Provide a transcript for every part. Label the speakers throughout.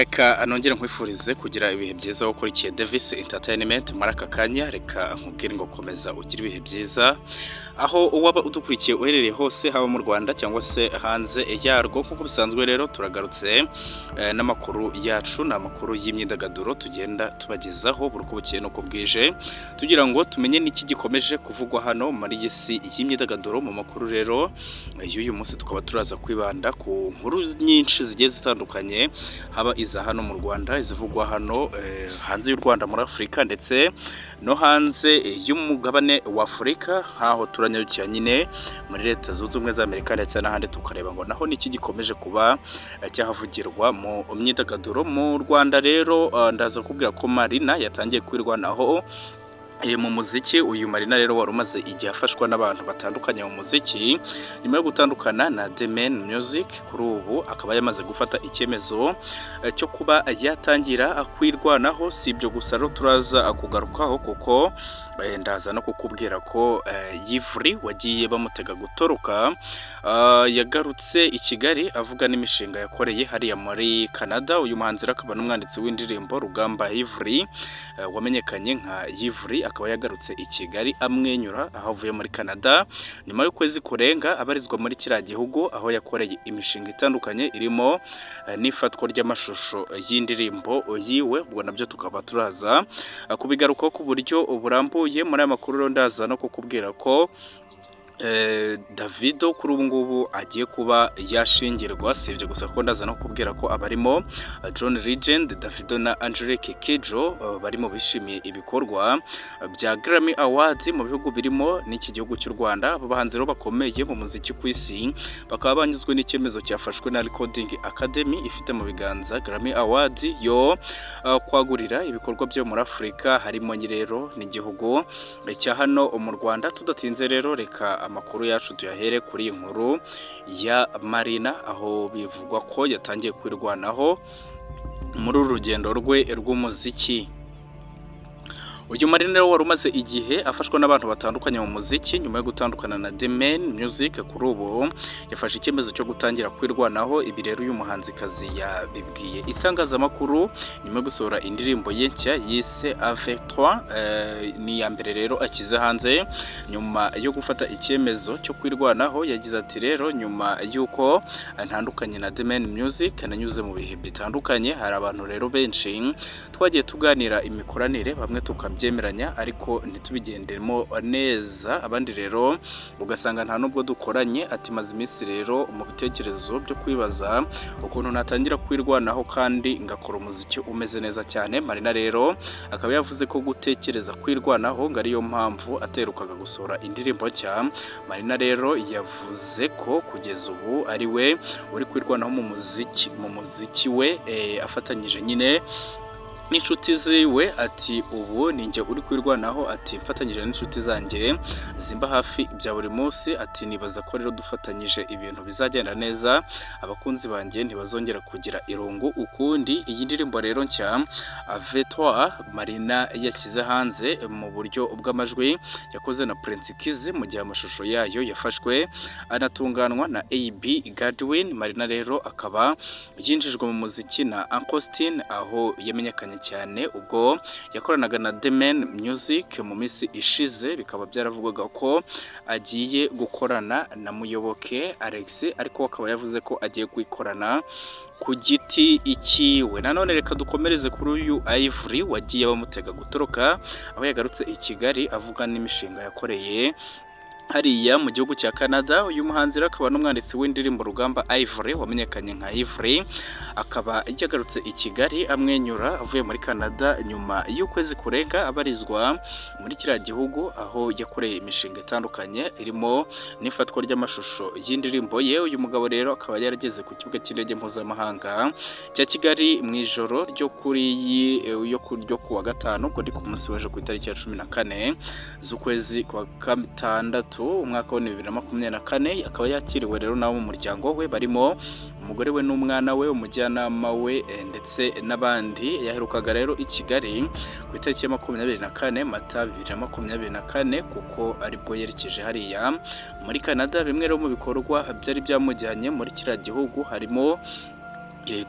Speaker 1: Reka nongere nkwifurize kugira ibihe byiza ukurikiye Davis Entertainment muri aka kanya. Reka nkubwire ngo komeza ugire ibihe byiza aho waba udukurikiye uherereye hose, haba mu Rwanda cyangwa se hanze yarwo. Kuko bisanzwe rero turagarutse n'amakuru yacu, n'amakuru y'imyidagaduro tugenda tubagezaho buri uko bukeye nuko bwije, tugira ngo tumenye n'iki gikomeje kuvugwa hano muri iyi si y'imyidagaduro. Mu makuru rero y'uyu munsi tukaba turaza kwibanda ku nkuru nyinshi zigiye zitandukanye, haba iza hano mu Rwanda, izivugwa hano hanze y'u Rwanda muri Afurika ndetse no hanze y'umugabane wa Afurika, haho turanyarukira nyine muri Leta Zunze Ubumwe za Amerika ndetse n'ahandi, tukareba ngo naho niki gikomeje kuba cyahavugirwa mu myidagaduro. Mu Rwanda rero ndaza kubwira ko Marina yatangiye kwirwanaho mu muziki. Uyu Marina rero wari umaze igihe afashwa n'abantu batandukanye mu muziki, nyuma yo gutandukana na The Man Music. Kuri ubu akaba yamaze gufata icyemezo cyo kuba yatangira kwirwanaho. Si ibyo gusa rero turaza kugarukaho, kuko ndaza no kukubwira ko Yivri wagiye bamutega gutoroka yagarutse i Kigali avuga n'imishinga yakoreye hariya muri Canada. Uyu muhanzi akaba n'umwanditsi w'indirimbo Rugamba Yivri wamenyekanye nka Yivri, akaba yagarutse i Kigali amwenyura aho avuye muri Canada nyuma y'ukwezi kurenga abarizwa muri kiriya gihugu, aho yakoreye imishinga itandukanye irimo n'ifatwa ry'amashusho y'indirimbo yiwe. Ubwo nabyo tukaba turaza kubigarukaho ku buryo burambuye. Muri aya makuru ndaza no kukubwira ko Davido kuri ubu ngubu agiye kuba yashingirwa. Si ibyo gusa ko ndaza no kubwira ko abarimo John Legend, Davido na Angelique Kidjo barimo bishimiye ibikorwa bya Grammy Awards mu bihugu birimo n'iki gihugu cy'u Rwanda. Abo bahanzi rero bakomeye mu muziki ku isi bakaba banyuzwe n'icyemezo cyafashwe na Recording Academy ifite mu biganza Grammy Awards yo kwagurira ibikorwa byo muri Afurika, harimo rero n'igihugu cya hano mu Rwanda. Tudatinze rero reka amakuru yacu tuyahere kuri iyi nkuru ya Marina, aho bivugwa ko yatangiye kwirwanaho muri uru rugendo rwe rw'umuziki. Uyu Marina rero wari umaze igihe afashwa n'abantu batandukanye mu muziki, nyuma yo gutandukana na The Man Music. Kuri ubu yafashe icyemezo cyo gutangira kwirwanaho. Ibi rero uyu muhanzikazi yabibwiye itangazamakuru nyuma yo gusohora indirimbo ye nshya yise Avec Toi. Ni iya mbere rero akize hanze nyuma yo gufata icyemezo cyo kwirwanaho. Yagize ati rero nyuma y'uko ntandukanye na The Man Music nanyuze mu bihe bitandukanye, hari abantu rero benshi twagiye tuganira imikoranire, bamwe tukabyemeranya ariko ntitubigenderemo neza, abandi rero ugasanga nta nubwo dukoranye. Ati maze iminsi rero mu bitekerezo byo kwibaza ukuntu natangira kwirwanaho kandi ngakora umuziki umeze neza cyane. Marina rero akaba yavuze ko gutekereza kwirwanaho ngo ariyo mpamvu aterukaga gusohora indirimbo nshya. Marina rero yavuze ko kugeza ubu ari we uri kwirwanaho mu muziki we afatanyije nyine n'inshuti ziwe. Ati ubu ninjye uri kwirwanaho, ati mfatanyije n'inshuti zanjye zimba hafi bya buri munsi. Ati nibaza ko rero dufatanyije ibintu bizagenda neza, abakunzi banjye ntibazongera kugira irungu ukundi. Iyi ndirimbo rero nshya Avec Toi Marina yashyize hanze mu buryo bw'amajwi yakoze na Prince Kizi, mu gihe amashusho yayo yafashwe anatunganwa na AB Godwin. Marina rero akaba yinjijwe mu muziki na Uncle, aho yamenyekanye cyane ubwo yakoranaga na The Man Music mu minsi ishize. Bikaba byaravugwaga ko agiye gukorana na Muyoboke Alex, ariko akaba yavuze ko agiye kwikorana ku giti ikiwe. Nanone reka dukomereze kuri uyu Yivri wagiye bamutega gutoroka, aho yagarutse i Kigali avuga n'imishinga yakoreye hariya mu gihugu cya Canada. Uyu muhanzi akaba n'umwanditsi w'indirimbo Rugamba Yivri wamenyekanye nka Yivri, akaba yagarutse i Kigali amwenyura avuye muri Canada nyuma y'ukwezi kurenga abarizwa muri kiriya gihugu, aho yakoreye imishinga itandukanye irimo n'ifatwa ry'amashusho y'indirimbo ye. Uyu mugabo rero akaba yarageze ku kibuga cy'indege mpuzamahanga cya Kigali mu ijoro ryo ku wa gatanu, ubwo ndi ku munsi w'ejo ku itariki ya 14 z'ukwezi kwa gatandatu umwaka wa 2024. Akaba yakiriwe rero nabo mu muryango we, barimo umugore we n'umwana we, umujyanama we ndetse n'abandi. Yaherukaga rero i Kigali ku itariki ya 24 Mata 2024, kuko aribwo yerekeje hariya muri Canada. Bimwe rero mu bikorwa byari byamujyanye muri kiriya gihugu harimo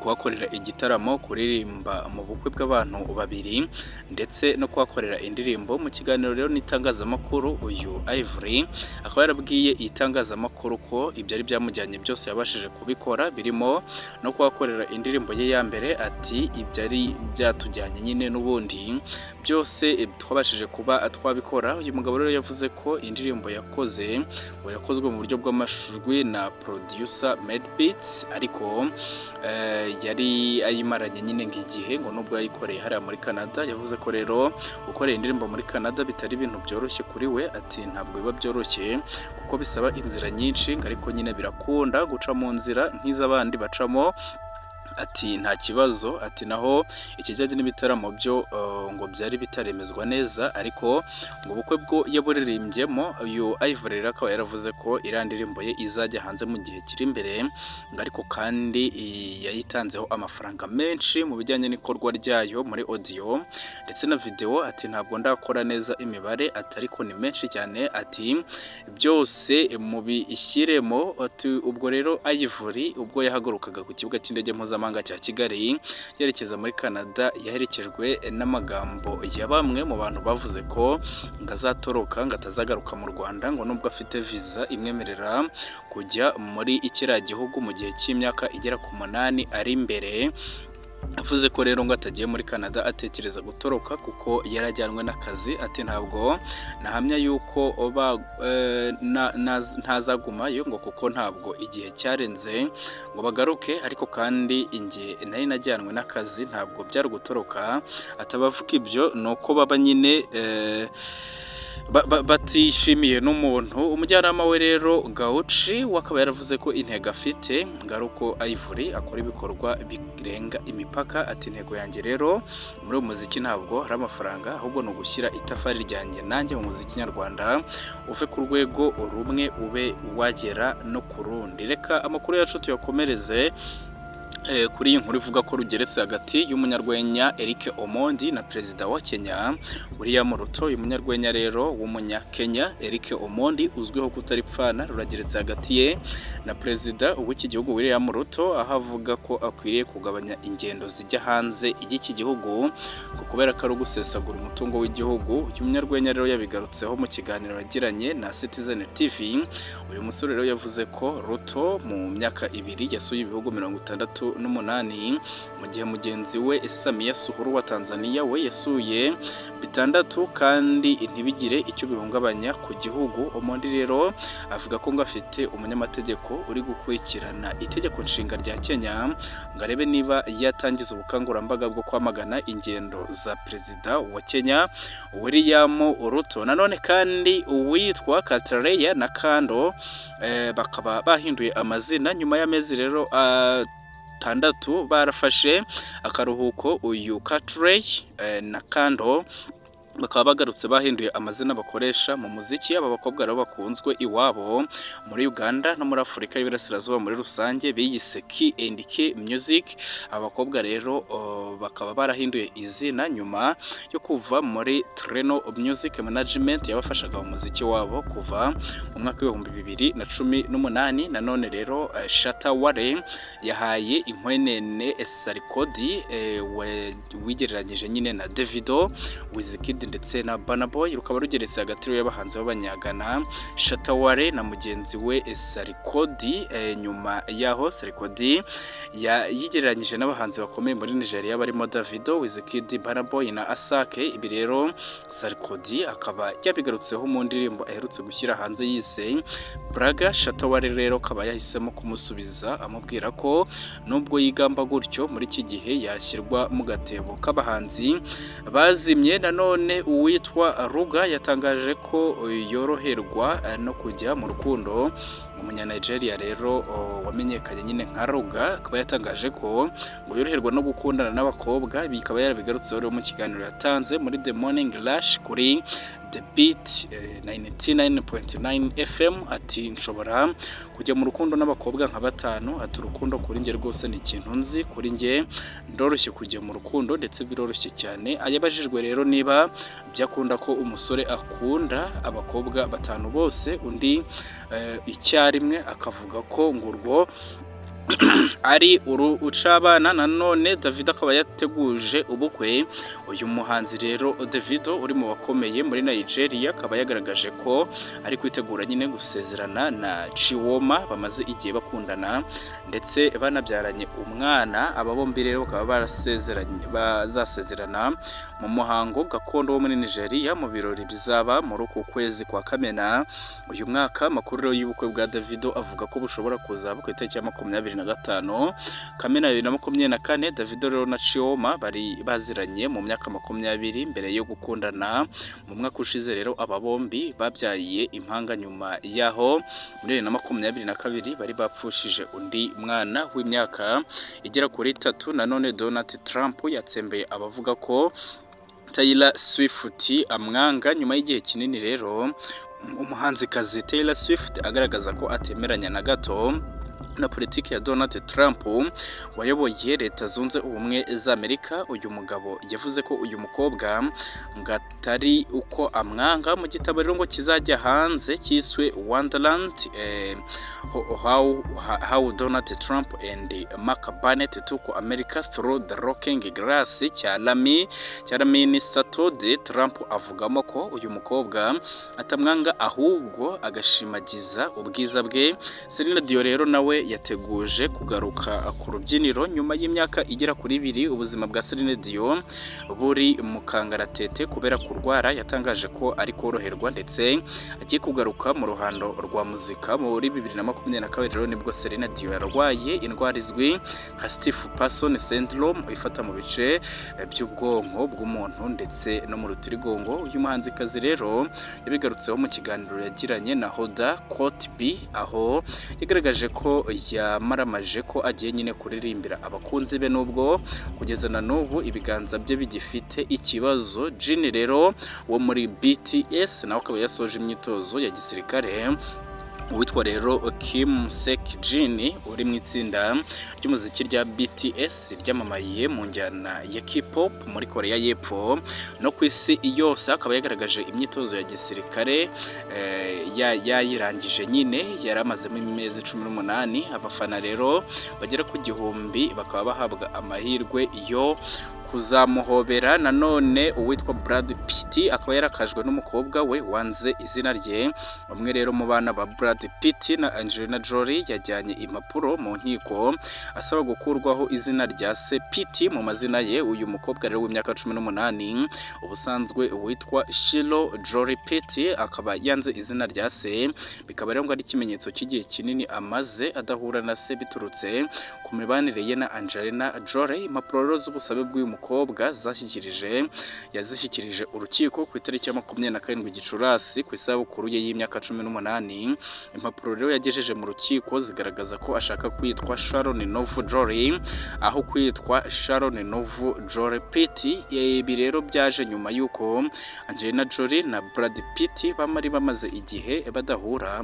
Speaker 1: kuhakorera igitaramo, kuririmba mu bukwe bw'abantu babiri ndetse no kuhakorera indirimbo. Mu kiganiro rero n'itangazamakuru uyu Ivory akaba yarabwiye itangazamakuru ko ibyo ari byamujyanye byose yabashije kubikora, birimo no kuhakorera indirimbo ye ya mbere. Ati ibyo ari byatujyanye nyine n'ubundi byose twabashije kuba twabikora. Uyu mugabo rero yavuze ko indirimbo yakozwe mu buryo bw'amajwi na producer Medbeats, ariko yari ayimaranye nyine nk'igihe ngo nubwo yayikoreye hariya muri Canada. Yavuze ko rero gukorera indirimbo muri Canada bitari ibintu byoroshye kuri we. Ati ntabwo biba byoroshye kuko bisaba inzira nyinshi, ariko nyine birakunda guca mu nzira nk'iz'abandi bacamo. Ati nta kibazo. Ati naho ikijyanye n'ibitaramo byo ngo byari bitaremezwa neza, ariko ngo ubukwe bwo yaburerimbyemo uyu Ivory rero akaba yaravuze ko iriya ndirimbo ye izajya hanze mu gihe kiri imbere, ariko kandi yayitanzeho amafaranga menshi mu bijyanye n'ikorwa ryayo muri audio ndetse na video. Ati ntabwo ndakora neza imibare, ati ariko ni menshi cyane. Ati byose mubishyiremo. Ati ubwo rero Ivory ubwo yahagurukaga ku kibuga cy'indege mpuzamahanga cya Kigali yerekeza muri Canada, yaherekejwe n'amagambo ya bamwe mu bantu bavuze ko ngo azatoroka, ngo atazagaruka mu Rwanda, ngo nubwo afite visa imwemerera kujya muri ikiriya gihugu mu gihe cy'imyaka igera ku 8 ari imbere. Avuze ko rero ngo atagiye muri Canada atekereza gutoroka kuko yarajyanwe n'akazi. Ati ntabwo nahamya yuko ntazagumayo ngo kuko ntabwo igihe cyarenze ngo bagaruke, ariko kandi inge nari najyanwe n'akazi, ntabwo byari gutoroka. Atabavuga ibyo nuko baba nyine batishimiye n'umuntu. Umujyanama we rero Gauchi wakaba yaravuze ko intego afite ngaruko Ivory akora ibikorwa birenga imipaka. Ati intego yanjye rero muri umuziki ntabwo hari amafaranga, ahubwo no gushyira itafari ryanjye nanjye mu muziki nyarwanda uve ku rwego rumwe ube wagera no ku rundi. Reka amakuru yacu tuyakomereze kuri iyi nkuru ivuga ko rugeretse hagati y'umunyarwenya Eric Omondi na perezida wa Kenya William Ruto. Uyu munyarwenya rero w'umunyakenya Eric Omondi uzwiho kutaripfana rurageretse hagati ye na perezida w'iki gihugu William Ruto, aho avuga ko akwiriye kugabanya ingendo zijya hanze y'iki gihugu kubera ko ari gusesagura umutungo w'igihugu. Uyu munyarwenya rero yabigarutseho mu kiganiro yagiranye na Citizen TV. Uyu musore rero yavuze ko Ruto mu myaka 2 yasuye ibihugu 68 mu gihe mugenzi we Samia Suluhu wa Tanzania we yasuye 6 kandi ntibigire icyo bihungabanya ku gihugu. Omondi rero avuga ko ngo afite umunyamategeko uri gukurikirana itegeko nshinga rya Kenya ngo arebe niba yatangiza ubukangurambaga bwo kwamagana ingendo za perezida wa Kenya William Ruto. Nanone kandi uwitwa Katareya na Kando bakaba bahinduye amazina nyuma y'amezi rero 6 barafashe akaruhuko. Uyu Katrey na Kando bakaba bagarutse bahinduye amazina bakoresha mu muziki. Aba bakobwa rero bakunzwe iwabo muri Uganda no muri Afurika y'Iburasirazuba muri rusange biyise K&K Music. Abakobwa rero bakaba barahinduye izina nyuma yo kuva muri Treno Music Management yabafashaga mu muziki wabo kuva mu mwaka wa 2018. Nanone rero Shatta Wale yahaye inkwenene Sarkodie wigereranyije nyine na Davido, Wizkid ndetse na Burna Boy. Rukaba rugeretse hagati y'abahanzi b'abanyagana Shatta Wale na mugenzi we Sarkodie. Nyuma yaho Sarkodie yigereranyije n'abahanzi bakomeye muri Nigeria barimo Davido, Wizkid, Burna Boy na Asake. Ibi rero Sarkodie akaba yabigarutseho mu ndirimbo aherutse gushyira hanze yise Braga. Shatta Wale rero akaba yahisemo kumusubiza amubwira ko nubwo yigamba gutyo muri iki gihe yashyirwa mu gatebo k'abahanzi bazimye. Nanone uwitwa Ruga yatangaje ko yoroherwa no kujya mu rukundo. Umunya-Nigeria rero wamenyekanye nyine nka Ruga akaba yatangaje ko ngo yoroherwa no gukundana n'abakobwa. Bikaba yarabigarutseho rero mu kiganiro yatanze muri The Morning Rush kuri The Beat 99.9 FM. Ati nshobora kujya mu rukundo n'abakobwa nka 5. Ati urukundo kuri nge rwose ni ikintu nzi, kuri nge ndoroshye kujya mu rukundo ndetse biroroshye cyane. Ayabajijwe rero niba byakunda ko umusore akunda abakobwa 5 bose undi icyarimwe, akavuga ko ngo urwo ari ucabana. Nanone Davido akaba yateguje ubukwe. Uyu muhanzi rero Davido uri mu bakomeye muri Nigeria akaba yagaragaje ko ari kwitegura nyine gusezerana na Chioma, bamaze igihe bakundana ndetse banabyaranye umwana. Aba bombi rero bakaba bazasezerana mu muhango gakondo wo muri Nigeria mu birori bizaba muri uku kwezi kwa Kamena uyu mwaka. Amakuru rero y'ubukwe bwa Davido avuga ko bushobora kuzaba ku itariki ya 25 Kamena 2024. Davido rero na Chioma bari baziranye mu myaka 20 mbere yo gukundana mu mwaka ushize. Rero aba bombi babyaye impanga nyuma yaho muri 2022 bari bapfushije undi mwana w'imyaka igera kuri 3. Nanone Donald Trump yatsembeye abavuga ko Taylor Swift amwanga nyuma y'igihe kinini. Rero umuhanzikazi Taylor Swift agaragaza ko atemeranya na gato na politiki ya Donald Trump wayoboye Leta Zunze Ubumwe za Amerika. Uyu mugabo yavuze ko uyu mukobwa ngatari uko amwanga. Mu gitabo rero ngo kizajya hanze cyiswe Wonderland, how Donald Trump and Mark Barnett took America through the rocking glass cya Lamin Satode. Trump avugamo ko uyu mukobwa atamwanga ahubwo agashimagiza ubwiza bwe. Celine Dion rero nawe yateguje kugaruka ku rubyiniro nyuma y'imyaka igera kuri 2 ubuzima bwa Celine Dion buri mu kangaratete kubera kurwara. Yatangaje ko ari koroherwa ndetse agiye kugaruka mu ruhando rwa muzika muri 2022. Rero nibwo Celine Dion yarwaye indwara izwi nka stiff person syndrome ifata mu bice by'ubwonko bw'umuntu ndetse no mu rutirigongo. Uyu muhanzikazi rero yabigarutseho mu kiganiro yagiranye na Hoda Kotb, aho yagaragaje ko yamaramaje ko agiye nyine kuririmbira abakunzi be nubwo kugeza na n'ubu ibiganza bye bigifite ikibazo. Jin rero wo muri BTS nawe akaba yasoje imyitozo ya gisirikare. Uwitwa rero Kim Sek-jin uri mu itsinda ry'umuziki rya BTS ryamamaye mu njyana ya K-pop muri Korea y'Epfo no ku isi yose. Akaba yagaragaje imyitozo ya gisirikare yayirangije nyine yaramazemo imezi 18. Abafana rero bagera ku 1000 bakaba bahabwa amahirwe yo kuzamuhobera. Nanone uwitwa Brad Pitt akaba yarakajwe n'umukobwa we wanze izina rye. Bamwe rero mu bana ba Brad Pitt na Angelina Jolie yajyanye impapuro mu nkiko asaba gukurwaho izina rya se Pitt mu mazina ye. Uyu mukobwa rero w'imyaka 18 ubusanzwe witwa Shiloh Jolie Pitt akaba yanze izina rya se. Bikaba rero ngo ari ikimenyetso cy'igihe kinini amaze adahura na se biturutse ku mibanire ye na Angelina Jolie. Impapuro z'ubusabe bw'uyu mukobwa yazishyikirije urukiko ku itariki ya 27 Gicurasi ku isabukuru ye y'imyaka 18. Impapuro rero yagejeje mu rukiko zigaragaza ko ashaka kwitwa Sharon Novu Jolie aho kwitwa Sharon Novu Jolie Pitt. Ibi rero byaje nyuma yuko Angelina Jolie na Brad Pitt bamari bamaze igihe badahura,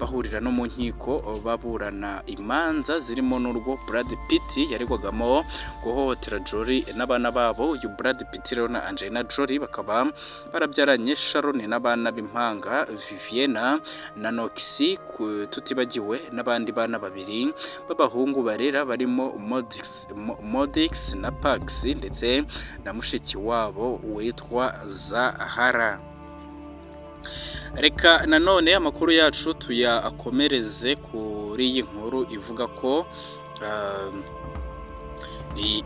Speaker 1: bahurira no mu nkiko baburana imanza zirimo n'urwo Brad Pitt yaregwagamo guhohotera Jolie n'abana babo. Uyu Brad Pitt rero na Angelina Jolie bakaba barabyaranye Sharon n'abana b'impanga Vivienne na Noxy, tutibagiwe n'abandi bana 2 b'abahungu barera barimo Modix na Pax ndetse na mushiki wabo witwa Zahara. Reka nanone amakuru yacu tuyakomereze kuri iyi nkuru ivuga ko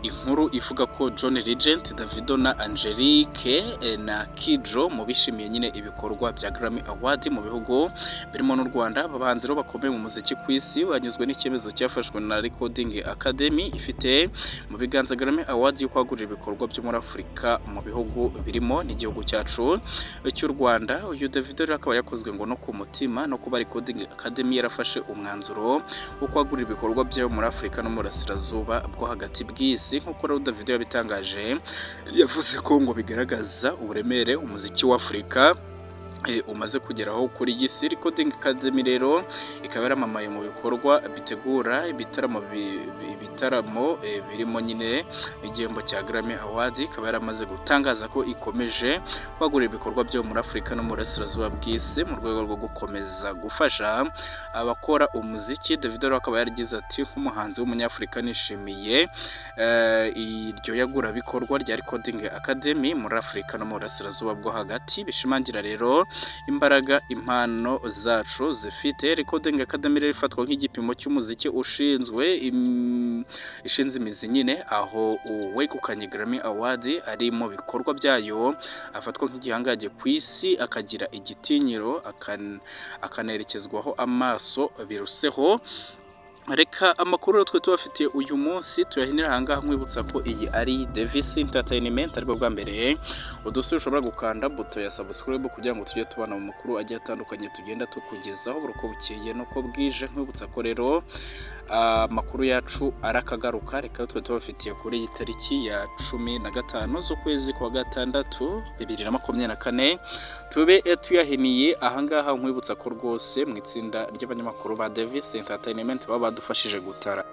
Speaker 1: inkuru ivuga ko John Legend, Davido na Angelique na Kidjo mu bishimiye nyine ibikorwa bya Grammy Award mu bihugu birimo n'u Rwanda. Abahanzi rero bakomeye mu muziki ku isi banyuzwe n'icyemezo cyafashwe na Recording Academy ifite mu biganza Grammy Award yo kwagurira ibikorwa byo muri Afurika mu bihugu birimo n'igihugu cyacu cy'u Rwanda. Uyu Davido rero akaba yakozwe ngo no ku mutima no kuba Recording Academy yarafashe umwanzuro wo kwagurira ibikorwa byo muri Afurika no mu Burasirazuba bwo hagati bw'isi. Nk'uko rero Davido yabitangaje yavuze ko ngo bigaragaza uburemere umuziki wa Afurika umaze kugeraho kuri Gisi Recording Academy rero ikaba yaramamaye mu bikorwa bitegura ibitaramo birimo nyine igihembo cya Grammy Awards, ikaba yaramaze gutangaza ko ikomeje kwagura ibikorwa byo muri Afurika no mu burasirazuba bw'isi mu rwego rwo gukomeza gufasha abakora umuziki. Davido akaba yaragize ati nk'umuhanzi w'umunyafurika nishimiye iryo yagura bikorwa rya Recording Academy muri Afurika no mu burasirazuba bwo hagati, bishimangira rero imbaraga impano zacu zifite. Recording Academy rero ifatwa nk'igipimo cy'umuziki ishinze imizi nyine, aho uwegukanye Grammy Award ari mu bikorwa byayo afatwa nk'igihangaje ku isi, akagira igitinyiro, akanerekezwaho amaso biruseho. Reka amakuru twe tubafitiye uyu munsi tuyahinira ahangaha, nkwibutsa ko iyi ari Davis Entertainment, ariko bwa mbere udusubire ushobora gukanda buto ya subscribe kugira ngo tujye tubana mu makuru agiye atandukanye tugenda tukugezaho uko bukeye nuko bwije. Nkwibutsa ko rero amakuru yacu arakagaruka. Reka twe tubafitiye kuri iyi tariki ya 15 z'ukwezi kwa gatandatu 2024 tube tuyahiniye ahangaha. Nkwibutsa ko rwose mu itsinda ry'abanyamakuru ba Davis Entertainment baba badufashije gutara